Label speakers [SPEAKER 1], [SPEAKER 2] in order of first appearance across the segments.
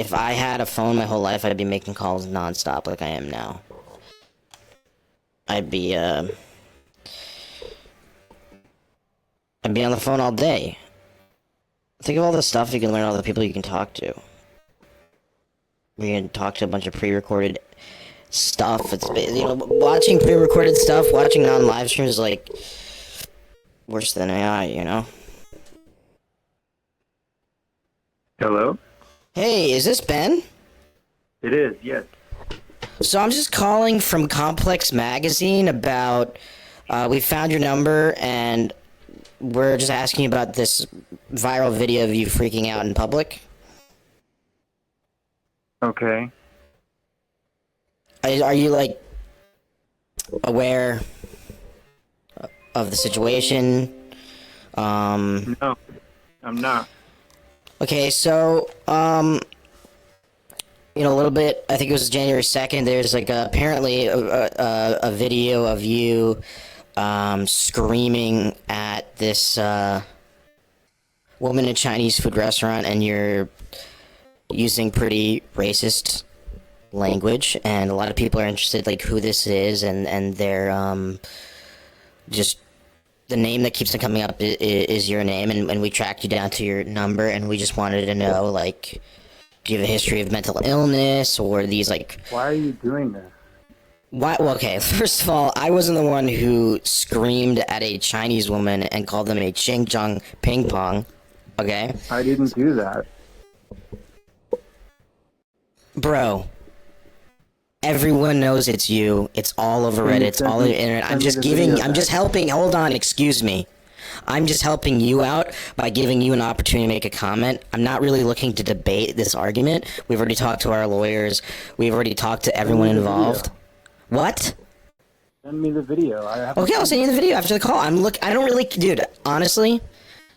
[SPEAKER 1] If I had a phone my whole life, I'd be making calls nonstop like I am now. I'd be on the phone all day. Think of all the stuff you can learn, all the people you can talk to. You can talk to a bunch of pre-recorded stuff. It's, watching pre-recorded stuff, watching non-live streams is like worse than AI, you know?
[SPEAKER 2] Hello?
[SPEAKER 1] Hey, is this Ben?
[SPEAKER 2] It is, yes.
[SPEAKER 1] So I'm just calling from Complex Magazine about, we found your number and we're just asking about this viral video of you freaking out in public.
[SPEAKER 2] Okay.
[SPEAKER 1] Are you, like, aware of the situation?
[SPEAKER 2] No, I'm not.
[SPEAKER 1] Okay, so, a little bit, I think it was January 2nd, there's, like, apparently a video of you, screaming at this, woman in a Chinese food restaurant, and you're using pretty racist language, and a lot of people are interested, like, who this is, and they're, just, the name that keeps on coming up is your name, and we tracked you down to your number, and we just wanted to know, like, do you have a history of mental illness, or these, like...
[SPEAKER 2] Why are you doing this?
[SPEAKER 1] Why? Well, okay, first of all, I wasn't the one who screamed at a Chinese woman and called them a ching chong ping pong, okay?
[SPEAKER 2] I didn't do that.
[SPEAKER 1] Bro, everyone knows it's you. It's all over Reddit. It's all over the internet. I'm just helping. Hold on, excuse me. I'm just helping you out by giving you an opportunity to make a comment. I'm not really looking to debate this argument. We've already talked to our lawyers. We've already talked to everyone involved. What?
[SPEAKER 2] Send me the video.
[SPEAKER 1] Okay, I'll send you the video after the call. I don't really, dude, honestly,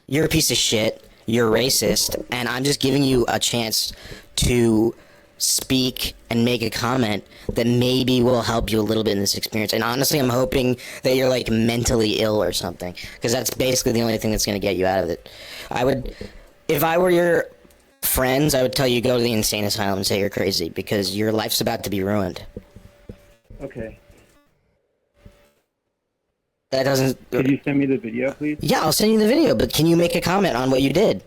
[SPEAKER 1] you're a piece of shit. You're racist, and I'm just giving you a chance to speak and make a comment that maybe will help you a little bit in this experience. And honestly, I'm hoping that you're, like, mentally ill or something, because that's basically the only thing that's going to get you out of it. If I were your friends, I would tell you go to the insane asylum and say you're crazy, because your life's about to be ruined.
[SPEAKER 2] Okay.
[SPEAKER 1] That doesn't...
[SPEAKER 2] Could you send me the video, please?
[SPEAKER 1] Yeah, I'll send you the video, but can you make a comment on what you did?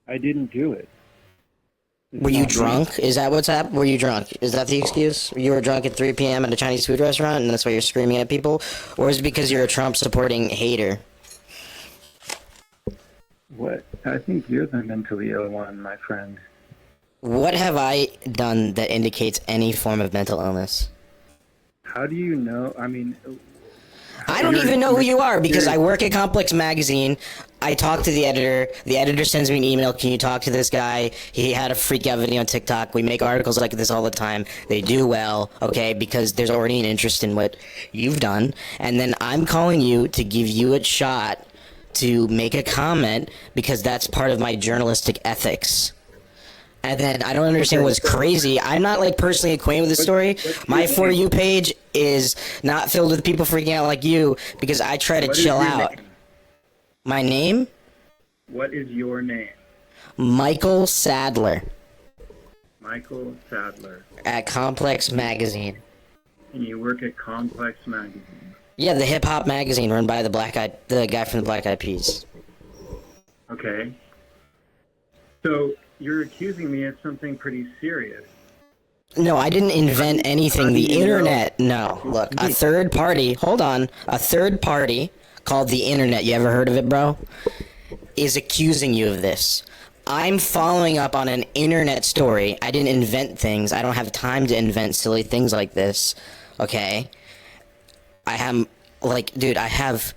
[SPEAKER 2] I didn't do it.
[SPEAKER 1] Were you drunk? Is that what's happened? Were you drunk? Is that the excuse? You were drunk at 3 p.m. at a Chinese food restaurant, and that's why you're screaming at people? Or is it because you're a Trump-supporting hater?
[SPEAKER 2] What? I think you're the mentally ill one, my friend.
[SPEAKER 1] What have I done that indicates any form of mental illness?
[SPEAKER 2] How do you know? I mean...
[SPEAKER 1] I don't even know who you are, because I work at Complex Magazine. I talk to the editor. The editor sends me an email. Can you talk to this guy? He had a freak out video on TikTok. We make articles like this all the time. They do well, okay, because there's already an interest in what you've done. And then I'm calling you to give you a shot to make a comment, because that's part of my journalistic ethics. And then I don't understand what's crazy. I'm not, like, personally acquainted with the story. My For You page is not filled with people freaking out like you, because I try to chill out. My name?
[SPEAKER 2] What is your name?
[SPEAKER 1] Michael Sadler.
[SPEAKER 2] Michael Sadler.
[SPEAKER 1] At Complex Magazine.
[SPEAKER 2] And you work at Complex Magazine.
[SPEAKER 1] Yeah, the hip-hop magazine run by the guy from the Black Eyed Peas.
[SPEAKER 2] Okay. So... you're accusing me of something pretty serious.
[SPEAKER 1] No, I didn't invent anything. The internet. No, look, a third party. Hold on, a third party called the internet. You ever heard of it, bro? Is accusing you of this. I'm following up on an internet story. I didn't invent things. I don't have time to invent silly things like this. Okay. I have, like, dude, I have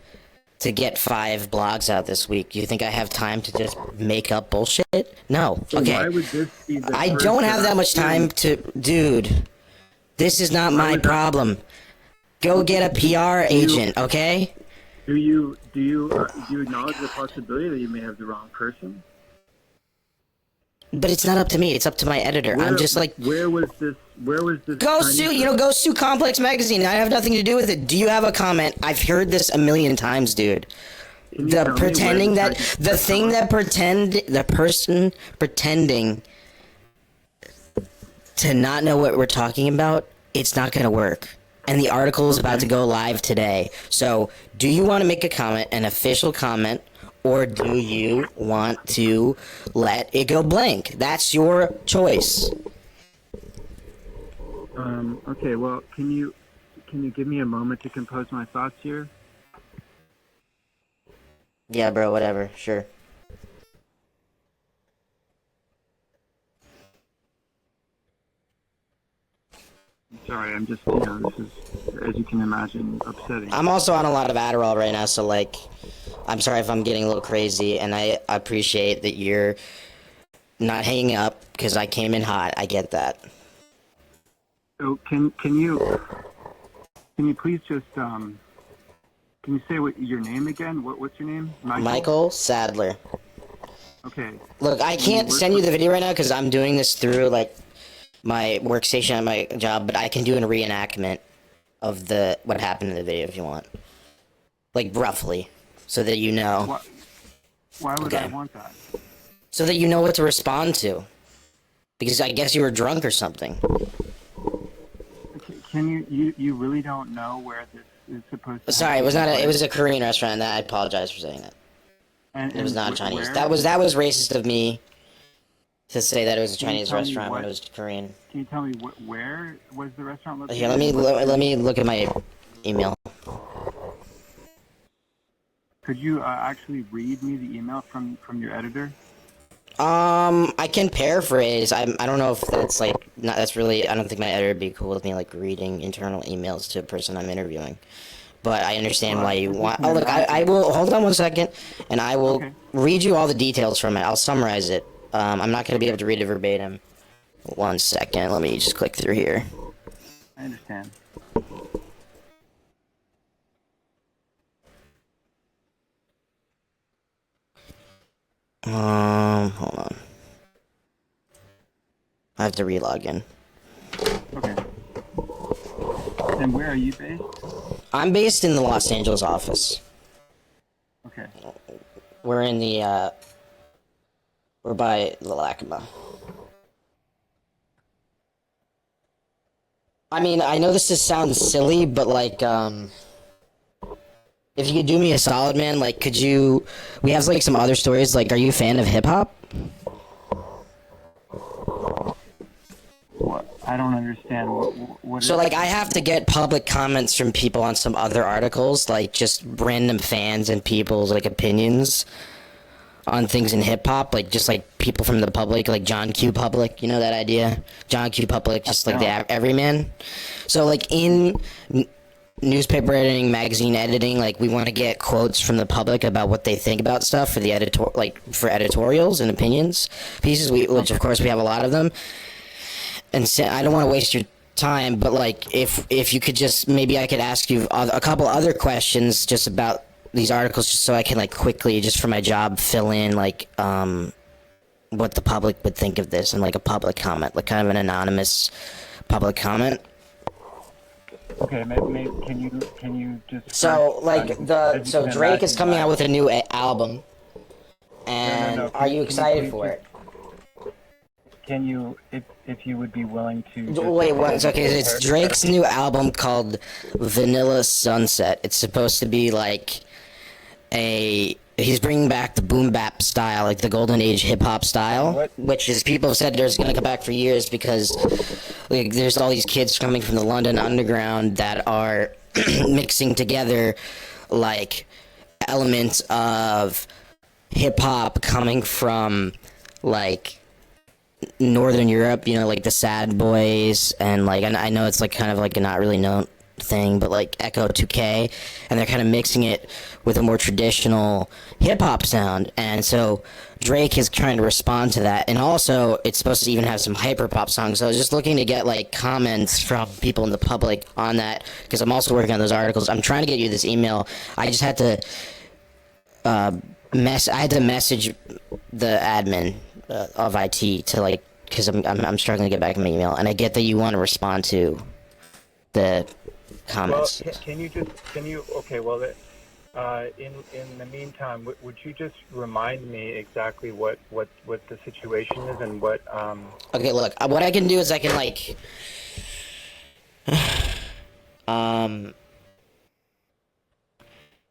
[SPEAKER 1] to get 5 blogs out this week. You think I have time to just make up bullshit? No.
[SPEAKER 2] So
[SPEAKER 1] okay.
[SPEAKER 2] Why would this be the
[SPEAKER 1] I don't have that much time to... Dude, this is not my problem. Go get a PR agent, okay?
[SPEAKER 2] Do you acknowledge the possibility that you may have the wrong person?
[SPEAKER 1] But it's not up to me. It's up to my editor. I'm just like...
[SPEAKER 2] Where was this...
[SPEAKER 1] Go sue Complex Magazine. I have nothing to do with it. Do you have a comment? I've heard this a million times, dude. The person pretending to not know what we're talking about, it's not going to work. And the article is about to go live today. So, do you want to make a comment, an official comment, or do you want to let it go blank? That's your choice.
[SPEAKER 2] Okay, well, can you give me a moment to compose my thoughts here?
[SPEAKER 1] Yeah, bro, whatever. Sure.
[SPEAKER 2] Sorry, I'm just, this is, as you can imagine, upsetting.
[SPEAKER 1] I'm also on a lot of Adderall right now, so, like, I'm sorry if I'm getting a little crazy, and I appreciate that you're not hanging up, because I came in hot. I get that.
[SPEAKER 2] So can you please just can you say what your name again? What's your name?
[SPEAKER 1] Michael Sadler.
[SPEAKER 2] Okay.
[SPEAKER 1] Look, I can't send you the video right now because I'm doing this through, like, my workstation at my job, but I can do a reenactment of what happened in the video if you want. Like, roughly, so that you know.
[SPEAKER 2] Why would I want that?
[SPEAKER 1] So that you know what to respond to. Because I guess you were drunk or something.
[SPEAKER 2] Can you really don't know where this is supposed to
[SPEAKER 1] Sorry, it was not it was a Korean restaurant, and I apologize for saying that.
[SPEAKER 2] And
[SPEAKER 1] It was not Chinese.
[SPEAKER 2] where?
[SPEAKER 1] That was racist of me to say that it was a Chinese restaurant when it was Korean.
[SPEAKER 2] Can you tell me where was the restaurant located?
[SPEAKER 1] Here, let me look at my email.
[SPEAKER 2] Could you actually read me the email from your editor?
[SPEAKER 1] I can paraphrase. I don't know if that's like not. That's really. I don't think my editor would be cool with me like reading internal emails to a person I'm interviewing. But I understand why you want. Oh, look, I will hold on 1 second, and I will read you all the details from it. I'll summarize it. I'm not going to be able to read it verbatim. 1 second. Let me just click through here.
[SPEAKER 2] I understand.
[SPEAKER 1] Hold on. I have to relog in.
[SPEAKER 2] Okay. And where are you based?
[SPEAKER 1] I'm based in the Los Angeles office.
[SPEAKER 2] Okay.
[SPEAKER 1] We're in the, we're by the Lackawanna. I mean, I know this just sounds silly, but like, if you could do me a solid, man, like, we have like some other stories, like, are you a fan of hip-hop?
[SPEAKER 2] What? I don't understand. What
[SPEAKER 1] So, like, I have to get public comments from people on some other articles, like, just random fans and people's, like, opinions on things in hip-hop, like, just, like, people from the public, like John Q. Public, you know that idea? John Q. Public, just, like, the everyman. So, like, in newspaper editing, magazine editing, like, we want to get quotes from the public about what they think about stuff for the for editorials and opinions pieces, which, of course, we have a lot of them. And so, I don't want to waste your time, but, like, if you could just, maybe I could ask you a couple other questions just about these articles, just so I can, like, quickly, just for my job, fill in, like, what the public would think of this, and, like, a public comment, like, kind of an anonymous public comment.
[SPEAKER 2] Okay, maybe can you just...
[SPEAKER 1] So, like, so Drake is coming out with a new album, and
[SPEAKER 2] No.
[SPEAKER 1] are you excited for it?
[SPEAKER 2] Can you, if you would be willing to...
[SPEAKER 1] Wait, what? Okay, it's Drake's new album called Vanilla Sunset. It's supposed to be, like, he's bringing back the boom bap style, like the golden age hip hop style, which is, people have said there's gonna come back for years because, like, there's all these kids coming from the London Underground that are mixing together, like, elements of hip hop coming from, like, Northern Europe, you know, like the Sad Boys, and, like, I know it's, like, kind of like a not really known thing, but, like, Echo 2K, and they're kind of mixing it with a more traditional hip-hop sound, and so Drake is trying to respond to that, and also it's supposed to even have some hyper-pop songs, so I was just looking to get, like, comments from people in the public on that, because I'm also working on those articles. I'm trying to get you this email. I just had to message the admin of IT to, like, because I'm struggling to get back in my email, and I get that you want to respond to the comments.
[SPEAKER 2] Well, can you okay, well, In the meantime, would you just remind me exactly what the situation is and what
[SPEAKER 1] Okay, look, what I can do is I can like, um,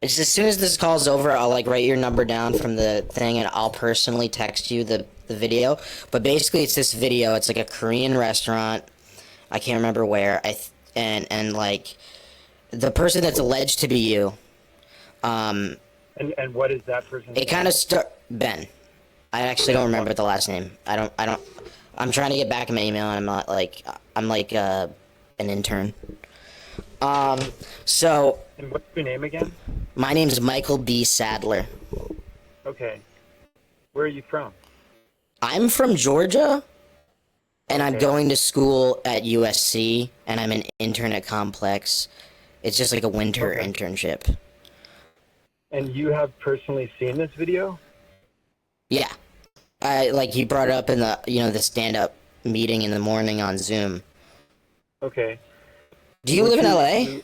[SPEAKER 1] it's as soon as this call's over, I'll like write your number down from the thing, and I'll personally text you the video. But basically, it's this video. It's like a Korean restaurant. I can't remember where. And like the person that's alleged to be you.
[SPEAKER 2] and what is that person's
[SPEAKER 1] It kind
[SPEAKER 2] name?
[SPEAKER 1] of Ben. I actually don't remember the last name. I don't. I'm trying to get back in my email, and I'm not like. I'm like an intern. So
[SPEAKER 2] And what's your name again?
[SPEAKER 1] my name's Michael B. Sadler.
[SPEAKER 2] Okay. Where are you from?
[SPEAKER 1] I'm from Georgia, and I'm
[SPEAKER 2] Okay.
[SPEAKER 1] going to school at USC, and I'm an intern at Complex. It's just like a winter
[SPEAKER 2] Okay.
[SPEAKER 1] internship.
[SPEAKER 2] And you have personally seen this video?
[SPEAKER 1] Yeah. I like you brought it up in the stand-up meeting in the morning on Zoom.
[SPEAKER 2] Okay.
[SPEAKER 1] Do you
[SPEAKER 2] Would
[SPEAKER 1] live in LA?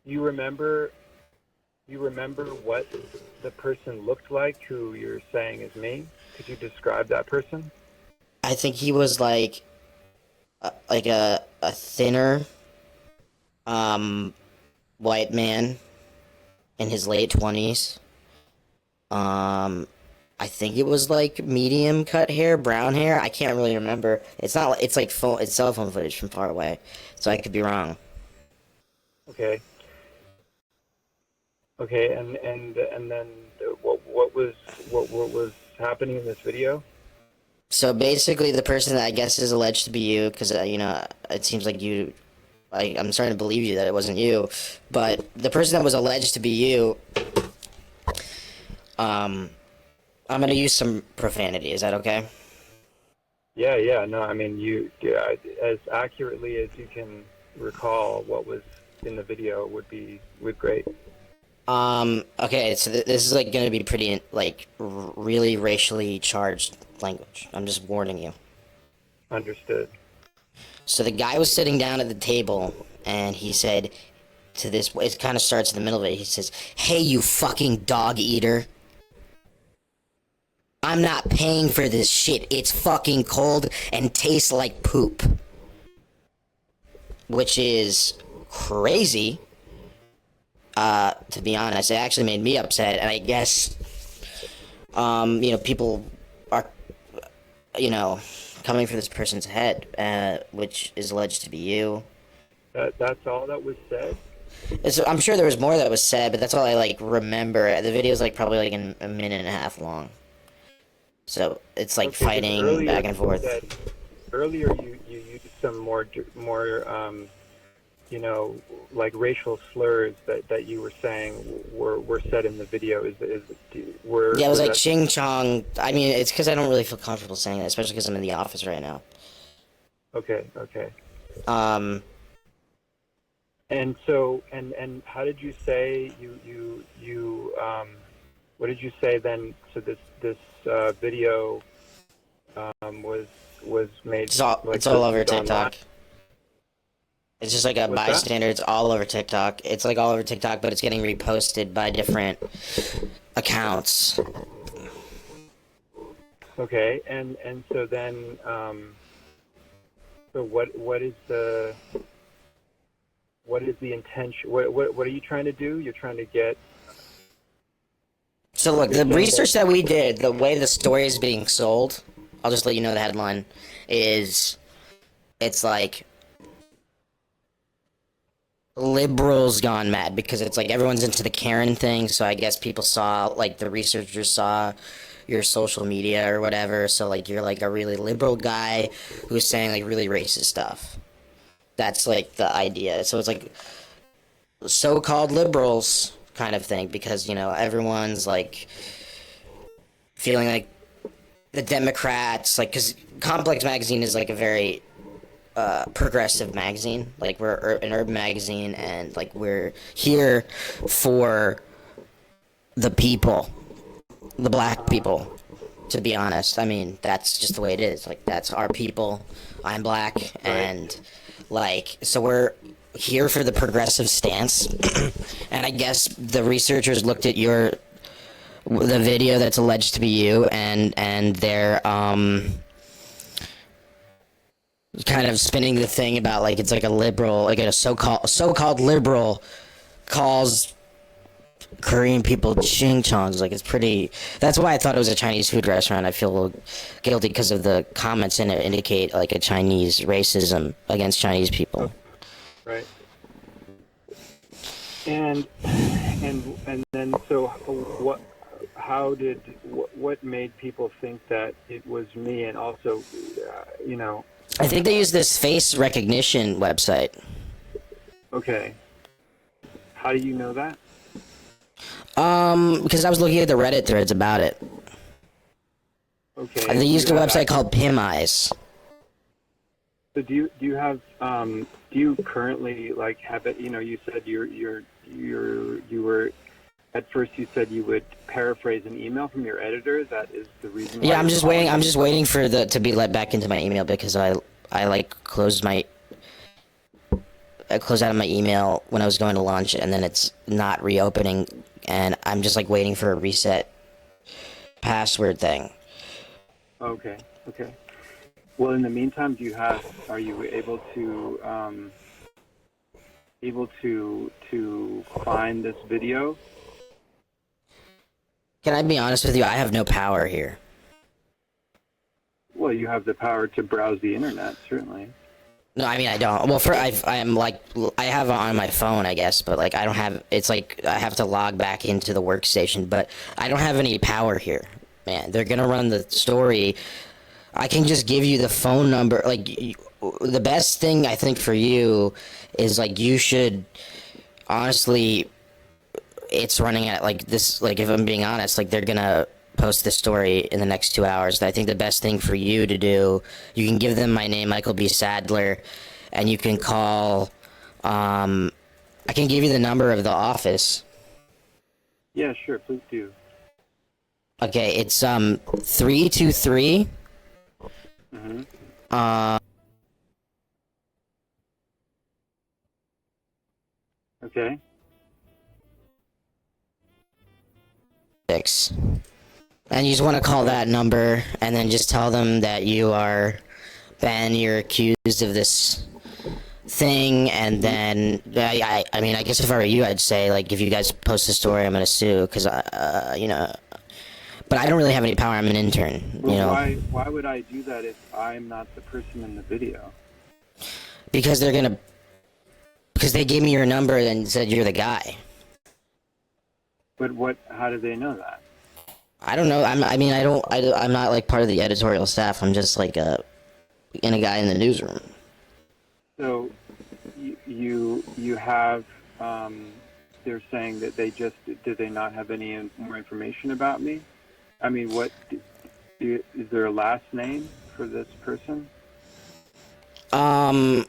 [SPEAKER 2] You remember what the person looked like who you're saying is me? Could you describe that person?
[SPEAKER 1] I think he was like a thinner white man in his late 20s. I think it was like medium cut hair, brown hair. I can't really remember. It's not. It's like it's cell phone footage from far away, so I could be wrong.
[SPEAKER 2] Okay. Okay, and then what was happening in this video?
[SPEAKER 1] So basically, the person that I guess is alleged to be you, because it seems like you. I'm starting to believe you that it wasn't you, but the person that was alleged to be you. I'm gonna use some profanity. Is that okay?
[SPEAKER 2] Yeah. No, I mean, as accurately as you can recall what was in the video would great.
[SPEAKER 1] Okay, so this is like gonna be pretty like really racially charged language. I'm just warning you.
[SPEAKER 2] Understood.
[SPEAKER 1] So the guy was sitting down at the table, and he said to this. It kind of starts in the middle of it. He says, "Hey, you fucking dog eater. I'm not paying for this shit. It's fucking cold and tastes like poop." Which is crazy. To be honest, it actually made me upset, and I guess, people are, coming for this person's head, which is alleged to be you.
[SPEAKER 2] That's all that was said.
[SPEAKER 1] I'm sure there was more that was said, but that's all I like remember. The video's like probably like a minute and a half long. So it's like
[SPEAKER 2] Okay, 'cause
[SPEAKER 1] fighting
[SPEAKER 2] earlier
[SPEAKER 1] back and forth.
[SPEAKER 2] Earlier you used some more like racial slurs that you were saying were said in the video.
[SPEAKER 1] Yeah, it was like ching chong. I mean, it's because I don't really feel comfortable saying that, especially because I'm in the office right now.
[SPEAKER 2] Okay. And so and how did you say you what did you say then? So this video was made.
[SPEAKER 1] It's all over TikTok.
[SPEAKER 2] Online?
[SPEAKER 1] It's just like a
[SPEAKER 2] What's that?
[SPEAKER 1] bystander. It's all over TikTok. It's like all over TikTok, but it's getting reposted by different accounts.
[SPEAKER 2] Okay, and so then so what is the intention? What are you trying to do? You're trying to get.
[SPEAKER 1] So look, the research that we did, the way the story is being sold, I'll just let you know the headline, is it's like liberals gone mad, because it's like everyone's into the Karen thing, so I guess people saw, like the researchers saw your social media or whatever, so like you're like a really liberal guy who's saying like really racist stuff. That's like the idea. So it's like so-called liberals kind of thing, because everyone's like feeling like the Democrats, like, because Complex magazine is like a very progressive magazine. Like, we're an urban magazine, and like we're here for the people, the black people, to be honest. I mean, that's just the way it is. Like, that's our people. I'm black, and like, so we're here for the progressive stance, and I guess the researchers looked at the video that's alleged to be you, and they're kind of spinning the thing about like it's like a liberal, like a so-called liberal calls Korean people ching-chongs. Like, it's pretty. That's why I thought it was a Chinese food restaurant. I feel a little guilty because of the comments in it indicate like a Chinese racism against Chinese people.
[SPEAKER 2] Right. And then so what? How did what made people think that it was me? And also,
[SPEAKER 1] I think they use this face recognition website.
[SPEAKER 2] Okay. How do you know that?
[SPEAKER 1] Because I was looking at the Reddit threads about it.
[SPEAKER 2] Okay.
[SPEAKER 1] They used a website called Pimeyes.
[SPEAKER 2] So do you have do you currently like have it? You said you were at first you said you would paraphrase an email from your editor. That is the reason.
[SPEAKER 1] Yeah, I'm just waiting for to be let back into my email because I closed out of my email when I was going to lunch, and then it's not reopening, and I'm just like waiting for a reset password thing.
[SPEAKER 2] Okay. Well, in the meantime, are you able to find this video?
[SPEAKER 1] Can I be honest with you? I have no power here.
[SPEAKER 2] Well, you have the power to browse the internet, certainly.
[SPEAKER 1] No, I mean I don't. Well, I have it on my phone, I guess, but like I don't have. It's like I have to log back into the workstation, but I don't have any power here, man. They're gonna run the story. I can just give you the phone number. Like the best thing I think for you is like you should honestly. It's running at like this. Like if I'm being honest, like they're gonna post this story in the next 2 hours. I think the best thing for you to do, you can give them my name, Michael B. Sadler, and you can call. I can give you the number of the office.
[SPEAKER 2] Yeah, sure. Please do.
[SPEAKER 1] Okay, it's 323.
[SPEAKER 2] Okay.
[SPEAKER 1] 6. And you just want to call that number, and then just tell them that you are Ben. You're accused of this thing, and then I mean, I guess if I were you, I'd say like if you guys post the story, I'm gonna sue because But I don't really have any power. I'm an intern.
[SPEAKER 2] Well, why would I do that if I'm not the person in the video?
[SPEAKER 1] Because they gave me your number and said you're the guy.
[SPEAKER 2] But how do they know that?
[SPEAKER 1] I don't know. I'm not like part of the editorial staff. I'm just like a guy in the newsroom.
[SPEAKER 2] So you have they're saying that did they not have any more information about me? I mean, is there a last name for this person?
[SPEAKER 1] I'm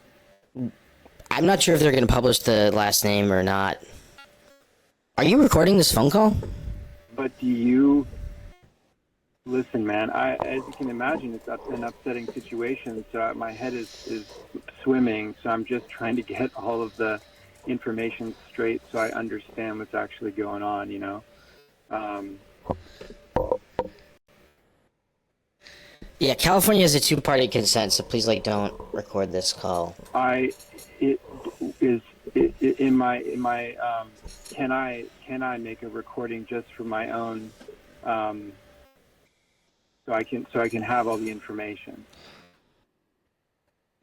[SPEAKER 1] not sure if they're going to publish the last name or not. Are you recording this phone call?
[SPEAKER 2] But do you listen, man? As you can imagine, it's an upsetting situation. So my head is swimming. So I'm just trying to get all of the information straight, so I understand what's actually going on.
[SPEAKER 1] Yeah, California has a two-party consent, so please don't record this call.
[SPEAKER 2] Can I make a recording just for my own, so I can have all the information?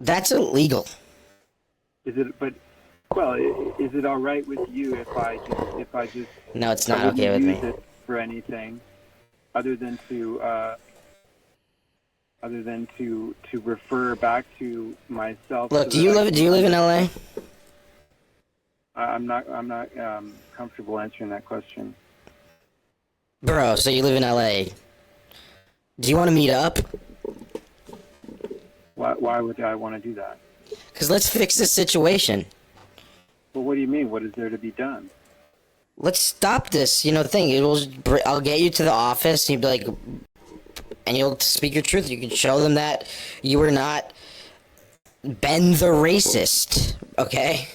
[SPEAKER 1] That's illegal.
[SPEAKER 2] Is it all right with you if I just?
[SPEAKER 1] No, it's not okay with me.
[SPEAKER 2] It for anything, other than to refer back to myself.
[SPEAKER 1] Look, do you live in LA?
[SPEAKER 2] I'm not comfortable answering that question.
[SPEAKER 1] Bro, so you live in LA. Do you want to meet up?
[SPEAKER 2] Why would I want to do that?
[SPEAKER 1] Because let's fix this situation.
[SPEAKER 2] Well, what do you mean? What is there to be done?
[SPEAKER 1] Let's stop this, thing. I'll get you to the office, and you'll be like, and you'll speak your truth. You can show them that you were not Ben the racist, okay?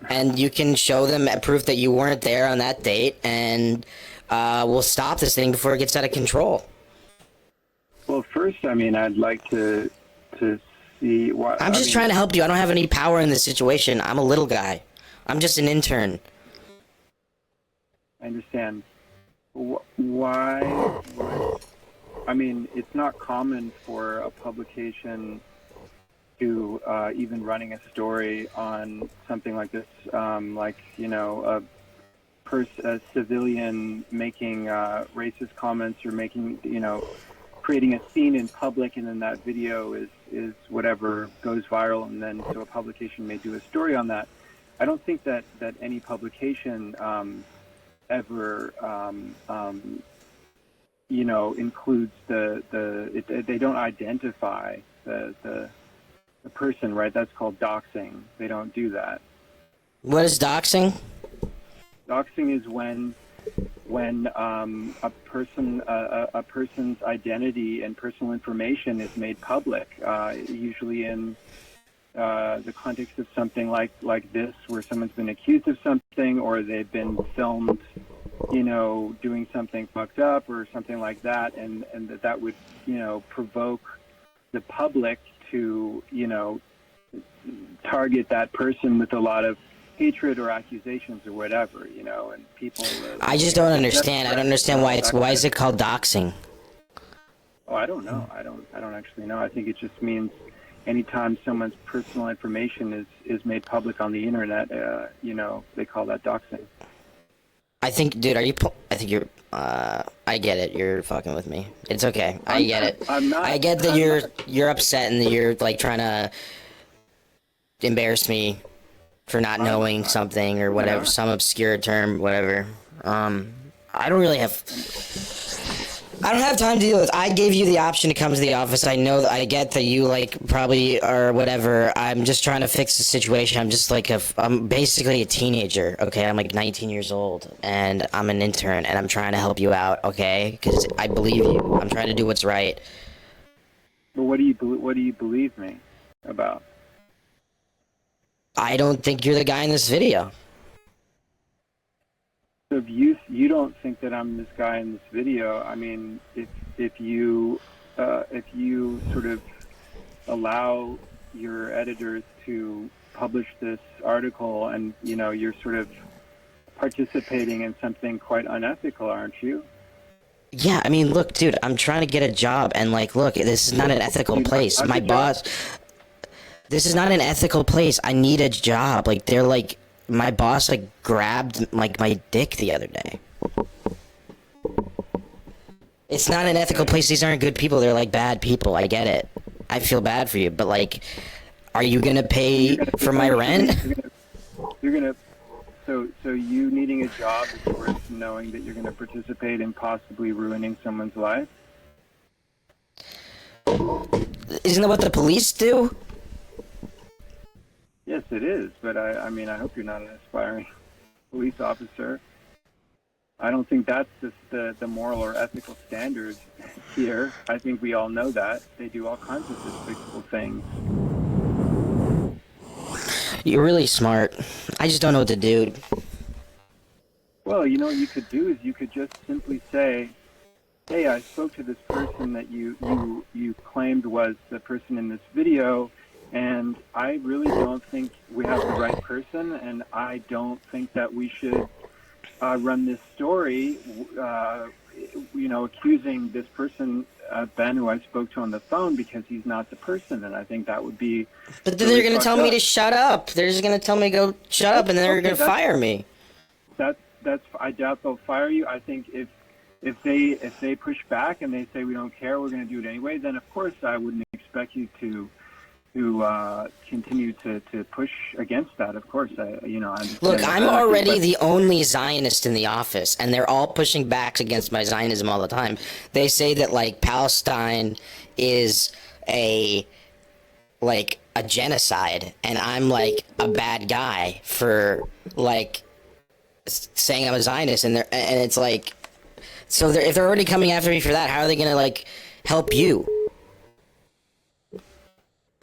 [SPEAKER 1] and you can show them proof that you weren't there on that date, and we'll stop this thing before it gets out of control.
[SPEAKER 2] Well, first, I mean, I'd like to see what.
[SPEAKER 1] I'm just trying to help you. I don't have any power in this situation. I'm a little guy. I'm just an intern.
[SPEAKER 2] I understand. Why? I mean, it's not common for a publication to even running a story on something like this, like, you know, a civilian making racist comments or making, you know, creating a scene in public, and then that video is whatever goes viral, and then so a publication may do a story on that. I don't think that any publication ever you know, includes they don't identify the person, right? That's called doxing. They don't do that.
[SPEAKER 1] What is doxing?
[SPEAKER 2] Doxing is when a person's identity and personal information is made public, usually in the context of something like this, where someone's been accused of something, or they've been filmed, you know, doing something fucked up or something like that, and that would, you know, provoke the public to, you know, target that person with a lot of hatred or accusations or whatever, you know, and people.
[SPEAKER 1] I just don't understand. I don't understand why is it called doxing?
[SPEAKER 2] Oh, I don't know. I don't actually know. I think it just means anytime someone's personal information is made public on the internet, you know, they call that doxing.
[SPEAKER 1] I think, dude, I think you're, I get it. You're fucking with me. It's okay. I get it.
[SPEAKER 2] I'm not.
[SPEAKER 1] I get that you're upset and that you're, like, trying to embarrass me for not knowing something or whatever, some obscure term, whatever. I don't have time to deal with. I gave you the option to come to the office. I know that I get that you, like, probably or whatever. I'm just trying to fix the situation. I'm just like I'm basically a teenager, okay? I'm like 19 years old, and I'm an intern, and I'm trying to help you out, okay? Because I believe you. I'm trying to do what's right.
[SPEAKER 2] But what do you believe me about?
[SPEAKER 1] I don't think you're the guy in this video.
[SPEAKER 2] So if you don't think that I'm this guy in this video, I mean, if you sort of allow your editors to publish this article, and, you know, you're sort of participating in something quite unethical, aren't you?
[SPEAKER 1] Yeah, I mean, look, dude, I'm trying to get a job, and, like, look, this is not an ethical place. My boss... This is not an ethical place. I need a job. Like, they're like... My boss, like, grabbed, like, my dick the other day. It's not an ethical place. These aren't good people. They're, like, bad people. I get it. I feel bad for you. But, like, are you gonna pay for my rent?
[SPEAKER 2] You're gonna... So you needing a job is worth knowing that you're gonna participate in possibly ruining someone's life?
[SPEAKER 1] Isn't that what the police do?
[SPEAKER 2] Yes, it is, but I mean, I hope you're not an aspiring police officer. I don't think that's just the moral or ethical standard here. I think we all know that. They do all kinds of despicable things.
[SPEAKER 1] You're really smart. I just don't know what to do.
[SPEAKER 2] Well, you know what you could do is you could just simply say, hey, I spoke to this person that you claimed was the person in this video, and I really don't think we have the right person, and I don't think that we should run this story, you know, accusing this person, Ben, who I spoke to on the phone, because he's not the person, and I think that would be...
[SPEAKER 1] But then they're going to tell me to shut up. They're just going to tell me to go shut up, and then they're going to fire me.
[SPEAKER 2] I doubt they'll fire you. I think if they push back and they say we don't care, we're going to do it anyway, then of course I wouldn't expect you to continue to push against that. Of course, you know.
[SPEAKER 1] Look, I'm already the only Zionist in the office, and they're all pushing back against my Zionism all the time. They say that, like, Palestine is a genocide, and I'm, like, a bad guy for, like, saying I'm a Zionist, and it's like, so if they're already coming after me for that, how are they gonna, like, help you?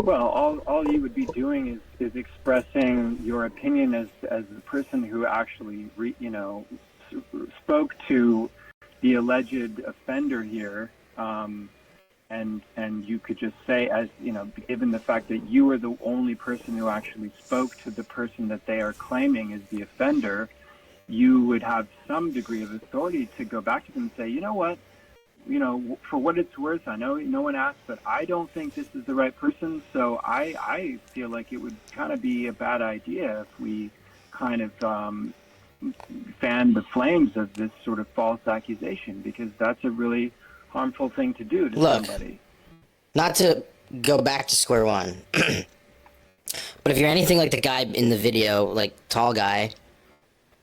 [SPEAKER 2] Well, all you would be doing is expressing your opinion as the person who actually spoke to the alleged offender here, and you could just say, as you know, given the fact that you are the only person who actually spoke to the person that they are claiming is the offender, you would have some degree of authority to go back to them and say, you know what, for what it's worth, I know no one asked, but I don't think this is the right person, so I feel like it would kind of be a bad idea if we kind of fan the flames of this sort of false accusation, because that's a really harmful thing to do to somebody.
[SPEAKER 1] Not to go back to square one, but if you're anything like the guy in the video, like tall guy,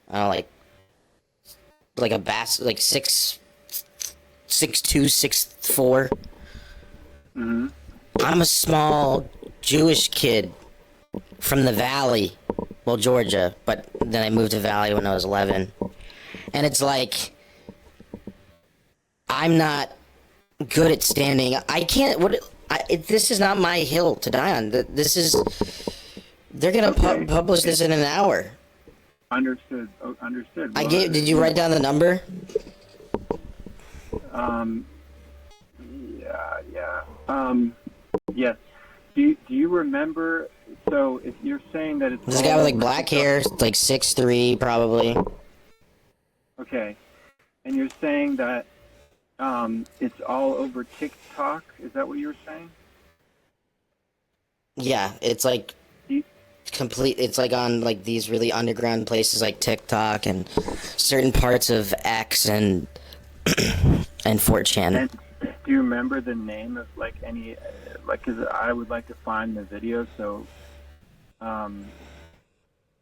[SPEAKER 1] I don't know, like a bass, like 6'2", 6'4".
[SPEAKER 2] Mm-hmm.
[SPEAKER 1] I'm a small Jewish kid from the Valley, well, Georgia, but then I moved to Valley when I was 11, and it's like, I'm not good at standing. I can't. This is not my hill to die on. This is. They're gonna publish this in an hour.
[SPEAKER 2] Understood. Understood. Well,
[SPEAKER 1] Did you write down the number?
[SPEAKER 2] Yeah. Yes. Do you remember? So if you're saying that it's
[SPEAKER 1] this guy with like black hair, like 6'3", probably.
[SPEAKER 2] Okay, and you're saying that it's all over TikTok. Is that what you were saying?
[SPEAKER 1] Yeah, it's like complete. It's like on like these really underground places like TikTok and certain parts of X and 4chan.
[SPEAKER 2] And do you remember the name of like any because I would like to find the video, so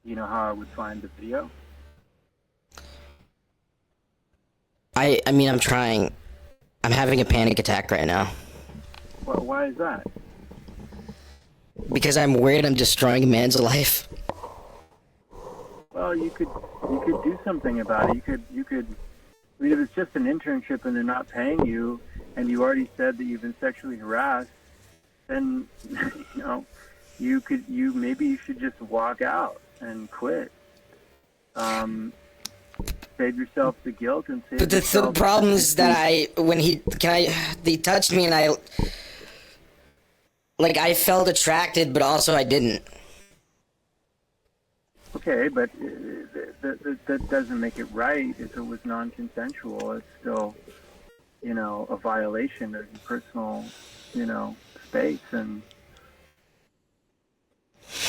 [SPEAKER 2] you know how I would find the video?
[SPEAKER 1] I mean, I'm trying. I'm having a panic attack right now.
[SPEAKER 2] Well, why is that?
[SPEAKER 1] Because I'm worried I'm destroying a man's life.
[SPEAKER 2] Well, you could do something about it. You could. I mean, if it's just an internship and they're not paying you, and you already said that you've been sexually harassed, then maybe you should just walk out and quit. Save yourself the guilt and save.
[SPEAKER 1] But the problem is that he touched me and I felt attracted, but also I didn't.
[SPEAKER 2] Okay, but that doesn't make it right. If it was non-consensual, it's still, a violation of your personal, space. And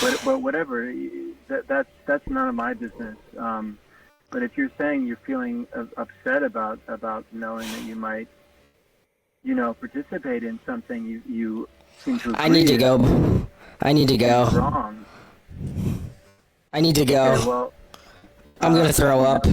[SPEAKER 2] but whatever, that's none of my business. But if you're saying you're feeling upset about knowing that you might, participate in something, you seem to agree.
[SPEAKER 1] I need to go. I need to go.
[SPEAKER 2] Wrong.
[SPEAKER 1] I need to go.
[SPEAKER 2] Okay, well,
[SPEAKER 1] I'm gonna throw up.